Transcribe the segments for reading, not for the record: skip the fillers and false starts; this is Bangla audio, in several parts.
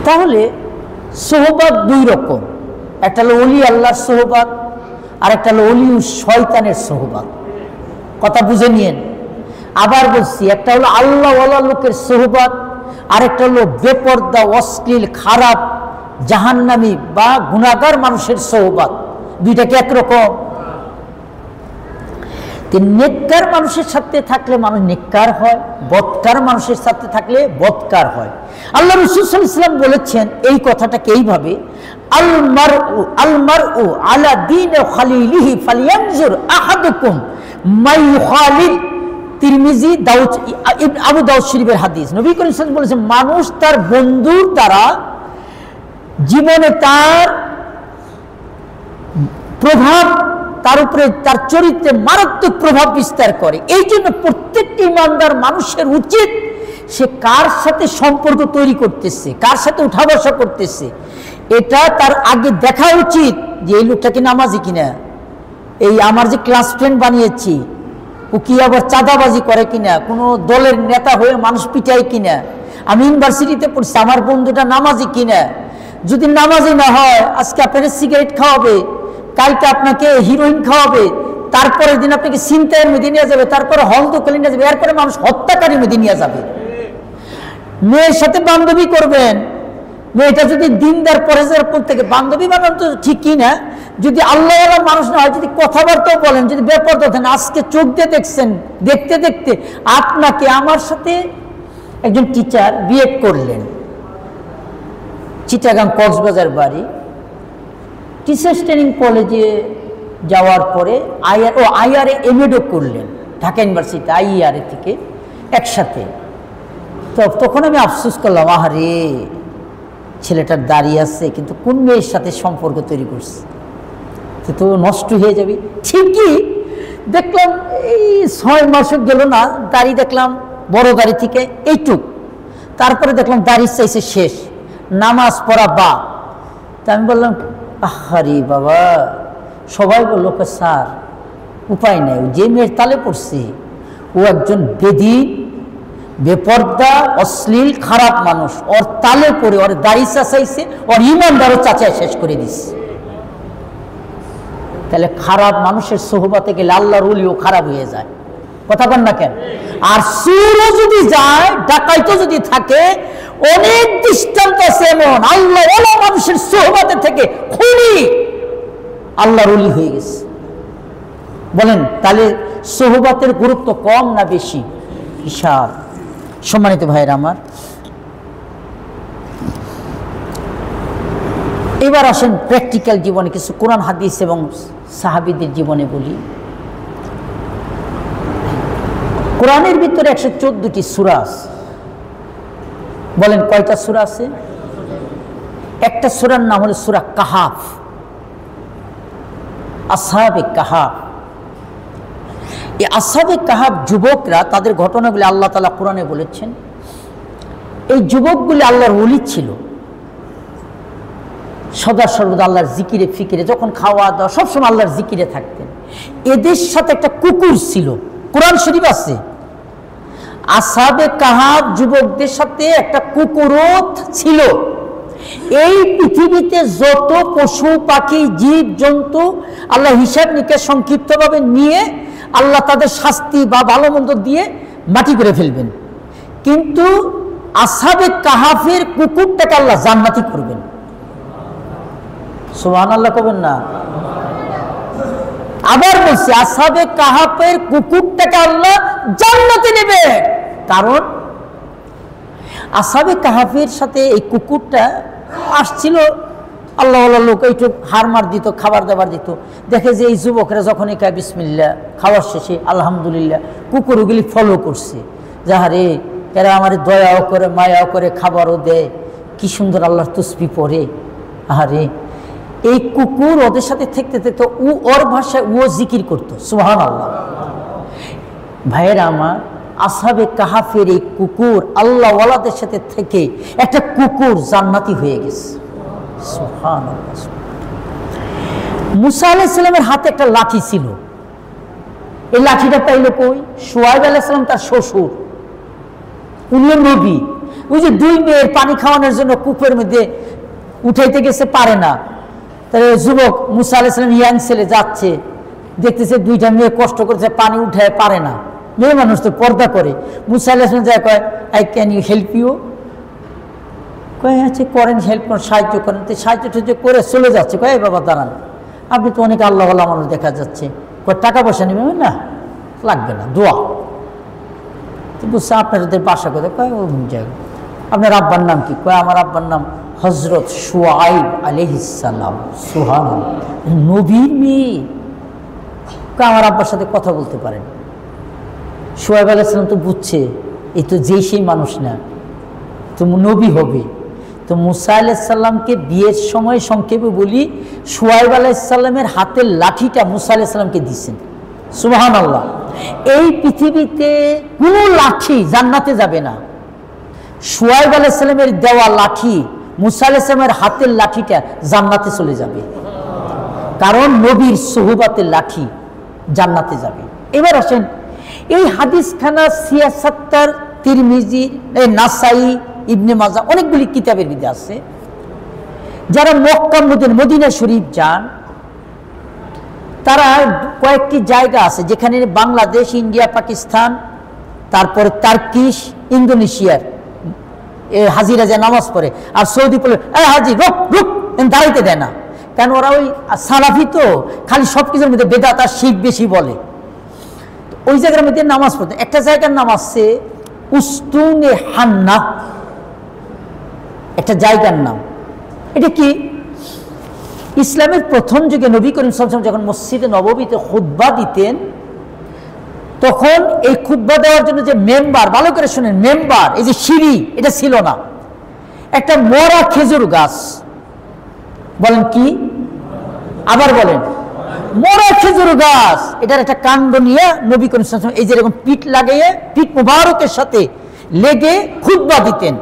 তাহলে সোহবত দুই রকম, একটা হলো ওলি আল্লাহর সোহবত, আর একটা হলো ওলি শয়তানের সোহবত। কথা বুঝে নিয়েন। আবার বলছি, একটা হলো আল্লাহওয়ালা লোকের সোহবত, আর একটা হলো বেপর্দা অশ্লীল খারাপ জাহান্নামী বা গুনাহগার মানুষের সোহবত। দুইটা কি একরকম? নেককার মানুষের সাথে থাকলে মানুষ নেককার হয়, বদকার মানুষের সাথে থাকলে বদকার হয়। আল্লাহ রাসূল সাল্লাল্লাহু আলাইহি ওয়াসাল্লাম বলেছেন এই কথাটাকে এইভাবে, আল মারউ আলা দীনি খালিলিহি ফালইয়ানজুর আহাদুকুম মাই ইউখালিল। তিরমিজি, দাউদ, আবু দাউদ শরীফের হাদিস। নবী করিম সাল্লাল্লাহু আলাইহি ওয়াসাল্লাম বলেছেন, মানুষ তার বন্ধুর দ্বারা জীবনে তার প্রভাব, তার উপরে তার চরিত্রে মারাত্মক প্রভাব বিস্তার করে। এই জন্য প্রত্যেকটি ইমানদার মানুষের উচিত সে কার সাথে সম্পর্ক তৈরি করতেছে, কার সাথে উঠা বসা করতেছে, এটা তার আগে দেখা উচিত যে এই লোকটা কি নামাজি কিনা, এই আমার যে ক্লাস ফ্রেন্ড বানিয়েছি ও কি আবার চাঁদাবাজি করে কিনা, কোনো দলের নেতা হয়ে মানুষ পিটায় কিনা, আমি ইউনিভার্সিটিতে পড়ছি আমার বন্ধুটা নামাজি কিনা। যদি নামাজি না হয়, আজকে আপনাকে সিগারেট খাওয়াবে, কালকে আপনাকে হিরোইন খাওয়াবে, তারপরের দিন আপনাকে ছিনতাইয়ের মধ্যে নিয়ে যাবে, তারপরে হন্তকালী নিয়ে যাবে, এরপরে মানুষ হত্যাকারীর মধ্যে নিয়ে যাবে। মেয়ের সাথে বান্ধবী করবেন, মেয়েটা যদি দিনদার পরেজের পর থেকে বান্ধবী বানানো তো ঠিকই না, যদি আল্লাহওয়ালা মানুষ না হয়, যদি কথাবার্তাও বলেন, যদি বেপরদা থাকেন, আজকে চোখ দিয়ে দেখছেন, দেখতে দেখতে আপনাকে, আমার সাথে একজন টিচার বিয়ে করলেন, চিটাগাং কক্সবাজার বাড়ি। টিচার্স ট্রেনিং কলেজে যাওয়ার পরে আইআরএ এমএডও করলেন ঢাকা ইউনিভার্সিটি আইআরএ থেকে একসাথে। তো তখন আমি আফসোস করলাম, আহারে ছেলেটার দাঁড়িয়ে আছে, কিন্তু কোন মেয়ের সাথে সম্পর্ক তৈরি করছে, তো নষ্ট হয়ে যাবে। ঠিকই দেখলাম এই 6 মাসও গেল না, দাড়ি দেখলাম বড় দাড়ি থেকে এইটুক, তারপরে দেখলাম দাড়ি চাইছে শেষ, নামাজ পড়া বা। তা আমি বললাম, আহারে বাবা, সবাই বললো স্যার উপায় নেই, যে মেয়ের তালে পড়ছে ও একজন বেদিন, বেপর্দা, অশ্লীল, খারাপ মানুষ, ওর তালে পড়ে ওর দাড়ি চাচাইছে, ওর ইমানদারও চাচাই শেষ করে দিচ্ছে। তাহলে খারাপ মানুষের সোহবতে গেলে আল্লাহর ওলিও খারাপ হয়ে যায়। কথা বল না কেন? আর চোরও যদি যায়, ডাকাইতও যদি থাকে, অনেক দৃষ্টান্ত আছে এমন আল্লাহওয়ালা মানুষের সোহবতে থেকে খুনি আল্লাহর ওলি হয়ে গেছে। বলেন তাহলে সোহবতের গুরুত্ব কম না বেশি? বিশাল। সম্মানিত ভাইয়েরা আমার, এবার আসেন প্র্যাকটিক্যাল জীবনে কিছু কোরআন হাদিস এবং সাহাবীদের জীবনে বলি। কোরআনের ভিতরে 114টি সূরা আছে। বলেন কয়টা সূরা আছে? একটা সূরার নাম হলো সূরা কাহাফ, আসহাবে কাহাফ। এই আসহাবে কাহাফ যুবকরা, তাদের ঘটনাগুলি আল্লাহ তাআলা কোরআনে বলেছেন। এই যুবকগুলি আল্লাহর ওলি ছিল, সদা সর্বদা আল্লাহর জিকিরে ফিকিরে, যখন খাওয়া দাওয়া সবসময় আল্লাহর জিকিরে থাকতেন। এদের সাথে একটা কুকুর ছিল, কোরআন শরীফ আছে। আসহাবে কাহাফ যুবকদের সাথে একটা কুকুরও ছিল। এই পৃথিবীতে যত পশু পাখি জীব জন্তু আল্লাহ হিসাব নিকাশ সংক্ষিপ্তভাবে নিয়ে আল্লাহ তাদের শাস্তি বা ভালো মন্দ দিয়ে মাটি করে ফেলবেন, কিন্তু আসহাবে কাহাফের কুকুরটাকে আল্লাহ জান্নাতি করবেন। সুবহানাল্লাহ কবেন না? আবার বলছি, আসহাবে কাহাফের কুকুরটাকে আল্লাহ জান্নাতে নেবে। কারণ আসহাবে কাহাফের সাথে এই কুকুরটা আসছিল, আল্লাহওয়ালা লোক এইটুক হার মার দিত, খাবার দাবার দিত। দেখে যে এই যুবকরা যখন একা বিসমিল্লাহ, খাওয়ার শেষে আলহামদুলিল্লাহ, কুকুরগুলি ফলো করছে, যাহারে এরা আমার দয়াও করে মায়াও করে খাবারও দেয়, কি সুন্দর আল্লাহর তসবিহ পড়ে। আরে এই কুকুর ওদের সাথে থাকতে থাকতে ওর ভাষায় ও জিকির করতো সুবহানাল্লাহ। ভাইয়েরা আমার, আসহাবে কাহাফের এই কুকুর আল্লাহওয়ালাদের সাথে থেকে একটা কুকুর জান্নাতি হয়ে গেছে। সুবহানাল্লাহ। মুসা আলাইহিস সালামের হাতে একটা লাঠি ছিল। এই লাঠিটা পাইল কই? শুআয়ব আলাইহিস সালাম তার শ্বশুর, উনিও নবী, ওই যে দুই মেয়ের পানি খাওয়ানোর জন্য কূপের মধ্যে উঠাইতে গেছে, পারে না। তাহলে যুবক মুসা আলাইহিস সালাম ইয়াং ছেলে যাচ্ছে, দেখতেছে দুইটা মেয়ে কষ্ট করছে, পানি উঠায় পারে না। মেয়ে মানুষ তো পর্দা করে। মুসা আলাইহিস সালাম যায় কয়, I can you help you? কয় আছে, করেন, হেল্প করেন, সাহায্য করেন। তো সাহায্য টাহায্য করে চলে যাচ্ছে। কয় এই বাবা দাঁড়ান, আপনি তো অনেক আল্লাহ আল্লাহ মানুষ দেখা যাচ্ছে, কয় টাকা পয়সা নেবেন না? লাগবে না, দোয়া। তো বুঝছে আপনাদের বাসা কোথায়? কয় ও জায়গা। আপনার আব্বার নাম কি? কয় আমার আব্বার নাম হজরত শুআইব আলাইহিস সালাম। সুবহানাল্লাহ, নবীর মেয়ে। কয় আমার আব্বার সাথে কথা বলতে পারেন। শুআইব আলাইহিস সালাম তো বুঝছে এই তো যেই সেই মানুষ না, তো নবী হবে। তো মুসা আলাইহিস সালামকে বিয়ের সময় সংক্ষেপে বলি, শুআইব আলাইহিস সালামের হাতের লাঠিটা মুসা আলাইহিস সালামকে দিয়েছেন। সুবহানাল্লাহ। এই পৃথিবীতে কোনো লাঠি জান্নাতে যাবে না। শুআইব আলাইহিস সালামের দেওয়া লাঠি, মুসা আলাইহিস সালামের হাতের লাঠিটা জান্নাতে চলে যাবে, কারণ নবীর সুহবাতের লাঠি জান্নাতে যাবে। এবার আসেন, এই হাদিসখানা সিয়াসাত্তার, তিরমিজি, নাসাই, ইবনে মাজাহ, অনেকগুলি কিতাবের মধ্যে আছে। যারা মক্কা মদিনা শরীফ যান, তারা কয়েকটি জায়গা আছে যেখানে বাংলাদেশ, ইন্ডিয়া, পাকিস্তান, তারপরে টার্কিশ, ইন্দোনেশিয়ার হাজিরা যায় নামাজ পড়ে। আর সৌদি পড়লে হাজি রুক রুক, দাঁড়াইতে দেয় না। কেন? ওরা ওই সালাফি তো, খালি সব কিছুর মধ্যে বেদাত আর শিখ বেশি বলে। ওই জায়গার মধ্যে নামাজ পড়তে, একটা জায়গার নাম আছে উস্তুনে হান্না, একটা জায়গার নাম। এটা কি? ইসলামের প্রথম যুগে নবী করিম সাল্লাল্লাহু আলাইহি ওয়াসাল্লাম যখন মসজিদে নববীতে খুতবা দিতেন, তখন এই খুতবা দেওয়ার জন্য যে মেম্বার, ভালো করে শুনেন, মেম্বার, এই যে সিঁড়ি, এটা ছিল না। একটা মরা খেজুর গাছ, বলেন কি? আবার বলেন, মরা খেজুর গাছ, এটার একটা কাণ্ড নিয়ে নবী করিম সাল্লাল্লাহু আলাইহি ওয়াসাল্লাম এই যে এরকম পিঠ লাগিয়ে, পিঠ মুবারকের সাথে লেগে খুতবা দিতেন।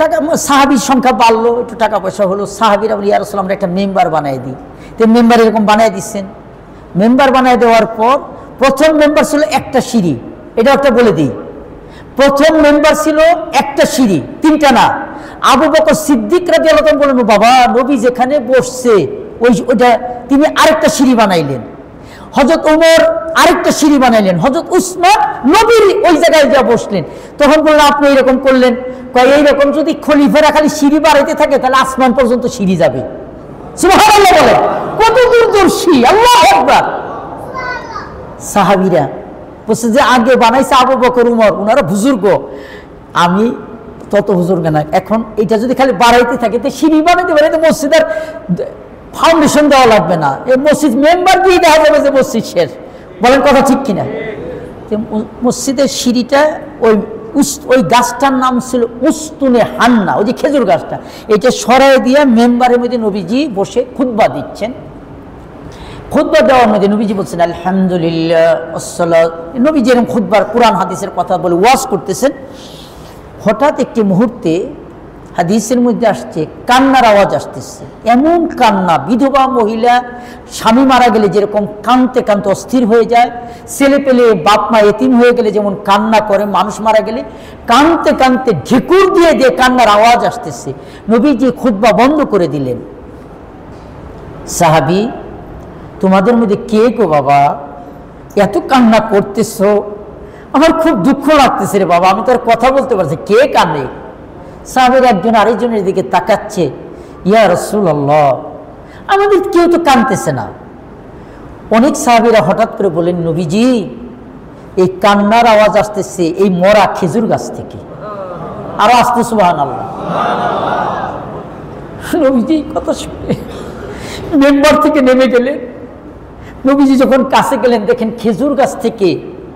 টাকা, সাহাবির সংখ্যা বাড়লো, একটু টাকা পয়সা হলো, সাহাবিরা বলি ইয়া রাসূলুল্লাহ আমরা একটা মেম্বার বানিয়ে দিই। তো মেম্বার এরকম বানিয়ে দিচ্ছেন। মেম্বার বানিয়ে দেওয়ার পর প্রথম মেম্বার ছিল একটা সিঁড়ি, এটা একটা বলে দিই। প্রথম মেম্বার ছিল একটা সিঁড়ি, তিনটা না। আবু বকর সিদ্দিক রাদিয়াল্লাহু আনহু বলেন, বাবা নবী যেখানে বসছে ওইটা তিনি আরেকটা সিঁড়ি বানাইলেন। হযরত ওমর আরেকটা সিঁড়ি বানাইলেন। হযরত উসমান নবীর ওই জায়গায় যা বসলেন। তখন বললেন আপনি এইরকম করলেন। কয় এইরকম যদি খলিফারা খালি সিঁড়ি বাড়াইতে থাকে তাহলে আসমান পর্যন্ত সিঁড়ি যাবে। সুবহানাল্লাহ বলে, কত দূরদর্শী, আল্লাহু আকবার। সাহাবীরা বলছে যে আগে বানাইছে আবু বকর, উমর, ওনারা বুজুর্গ, আমি তত বুজুর্গ না। এখন এটা যদি খালি বাড়াইতে থাকে তো সিঁড়ি বানাইতে পারে, তো মসজিদের ফাউন্ডেশন দেওয়া লাগবে না, এই মসজিদ মেম্বার দিয়ে দেখা যাবে যে মসজিদ শেষ। বলেন কথা ঠিক কিনা? মসজিদের সিঁড়িটা ওই গাছটার নাম ছিল উস্তুনে হান্না, ওই যে খেজুর গাছটা, এটা সরাই দিয়ে মেম্বারের মধ্যে নবীজি বসে খুতবা দিচ্ছেন। খুতবা দেওয়ার মধ্যে নবীজি বলছেন আলহামদুলিল্লাহ আসসালাত, নবীজি এরকম খুতবার কোরআন হাদিসের কথা বলে ওয়াজ করতেছেন। হঠাৎ একটি মুহূর্তে হাদিসের মধ্যে আসছে কান্নার আওয়াজ আসতেছে। এমন কান্না, বিধবা মহিলা স্বামী মারা গেলে যেরকম কাঁদতে কাঁদতে অস্থির হয়ে যায়, ছেলে পেলে বাপ মা এতিম হয়ে গেলে যেমন কান্না করে, মানুষ মারা গেলে কাঁদতে কাঁদতে ঢেকুর দিয়ে দিয়ে কান্নার আওয়াজ আসতেছে। নবীজি খুতবা বন্ধ করে দিলেন। সাহাবী, তোমাদের মধ্যে কে গো বাবা এত কান্না করতেছো? আমার খুব দুঃখ লাগতেছে রে বাবা, আমি তো আর কথা বলতে পারছি, কে কাঁদে? সাহাবীর একজন আরেকজনের দিকে তাকাচ্ছে, ইয়া রাসূলুল্লাহ আমাদের কেউ তো কাঁদতেছে না। অনেক সাহাবীরা হঠাৎ করে বলেন, নবীজি এই কান্নার আওয়াজ আসতেছে এই মরা খেজুর গাছ থেকে। আরো আসতে সুবহানাল্লাহ। নবীজি কথা শুনে মেম্বার থেকে নেমে গেলেন। নবীজি যখন কাছে গেলেন দেখেন খেজুর গাছ থেকে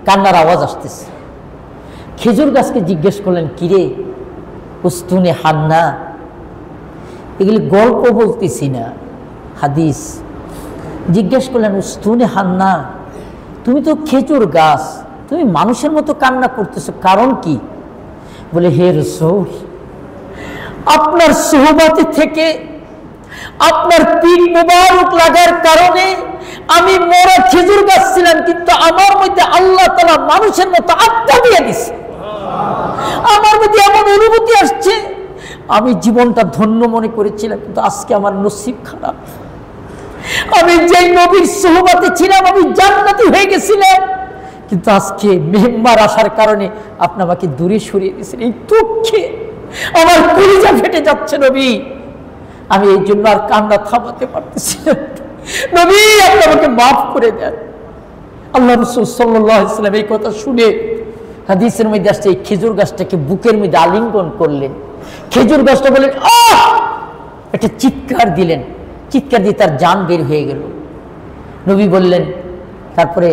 কান্নার আওয়াজ আসতেছে। খেজুর গাছকে জিজ্ঞেস করলেন, কিরে উস্তুনে হান্না, এগুলি গল্প বলতেছি না, হাদিস। জিজ্ঞেস করলেন, উস্তুনে হান্না তুমি তো খেজুর গাছ, তুমি মানুষের মতো কান্না করতেছো, কারণ কি? বলে, হে রাসূল আপনার সুহবতে থেকে, আপনার পিঠ মুবারক লাগার কারণে আমি মরা খেজুর গাছ ছিলাম, কিন্তু আমার মধ্যে আল্লাহ তাআলা মানুষের মতো আত্মা দিয়ে দিছে। আমার মধ্যে এমন অনুভূতি আসছে, আমি জীবনটা ধন্য মনে করেছিলাম, কিন্তু আজকে আমার নসিব খারাপ। আমি যে নবীর সোহবতে ছিলাম আমি জান্নাতি হয়ে গেছিলাম, কিন্তু আজকে মেহেম্মার আসার কারণে আপনি আমাকে দূরে সরিয়ে দিয়েছেন। এই দুঃখে আমার কলিজা ফেটে যাচ্ছে নবী। আমি এই জন্য আর কান্না থামাতে পারতেছি না। নবী, আপনি আমাকে মাফ করে দেন। আল্লাহ রাসূল সাল্লাল্লাহু আলাইহি ওয়াসাল্লাম এই কথা শুনে হাদিসের মধ্যে আসছে, এই খেজুর গাছটাকে বুকের মধ্যে আলিঙ্গন করলেন। খেজুর গাছটা বললেন আহ, একটা চিৎকার দিলেন, চিৎকার দিয়ে তার জান বের হয়ে গেল। নবী বললেন, তারপরে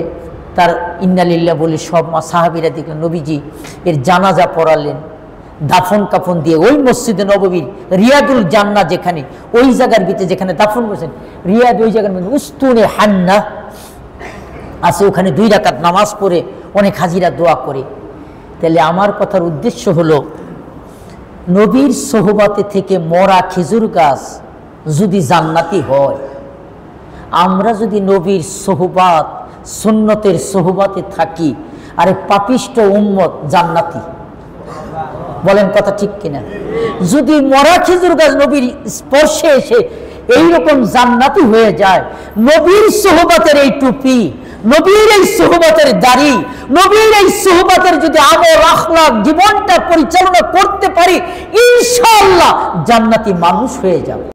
তার ইন্না লিল্লাহ বলে সব সাহাবীরা দেখলেন, নবীজি এর জানাজা পড়ালেন, দাফন কাফন দিয়ে ওই মসজিদে নববীর রিয়াদুল জান্নাহ যেখানে, ওই জায়গার ভিতরে যেখানে দাফন করেছেন, রিয়াদ ওই জায়গার মধ্যে উস্তুনে হান্না আছে, ওখানে 2 রাকাত নামাজ পড়ে অনেক হাজিরা দোয়া করে। তাহলে আমার কথার উদ্দেশ্য হলো, নবীর সোহবতে থেকে মরা খেজুর গাছ যদি জান্নাতি হয়, আমরা যদি নবীর সোহবত সুন্নতের সোহবতে থাকি, আরে পাপিষ্ট উম্মত জান্নাতি। বলেন কথা ঠিক কিনা? যদি মরা খেজুর গাছ নবীর স্পর্শে এসে এইরকম জান্নাতি হয়ে যায়, নবীর সোহবতের এই টুপি, নবীর এই সোহবতের দাড়ি, নবীর এই সোহবতের যদি আমল আখলাক জীবনটা পরিচালনা করতে পারি, ইনশাআল্লাহ জান্নাতি মানুষ হয়ে যাবে।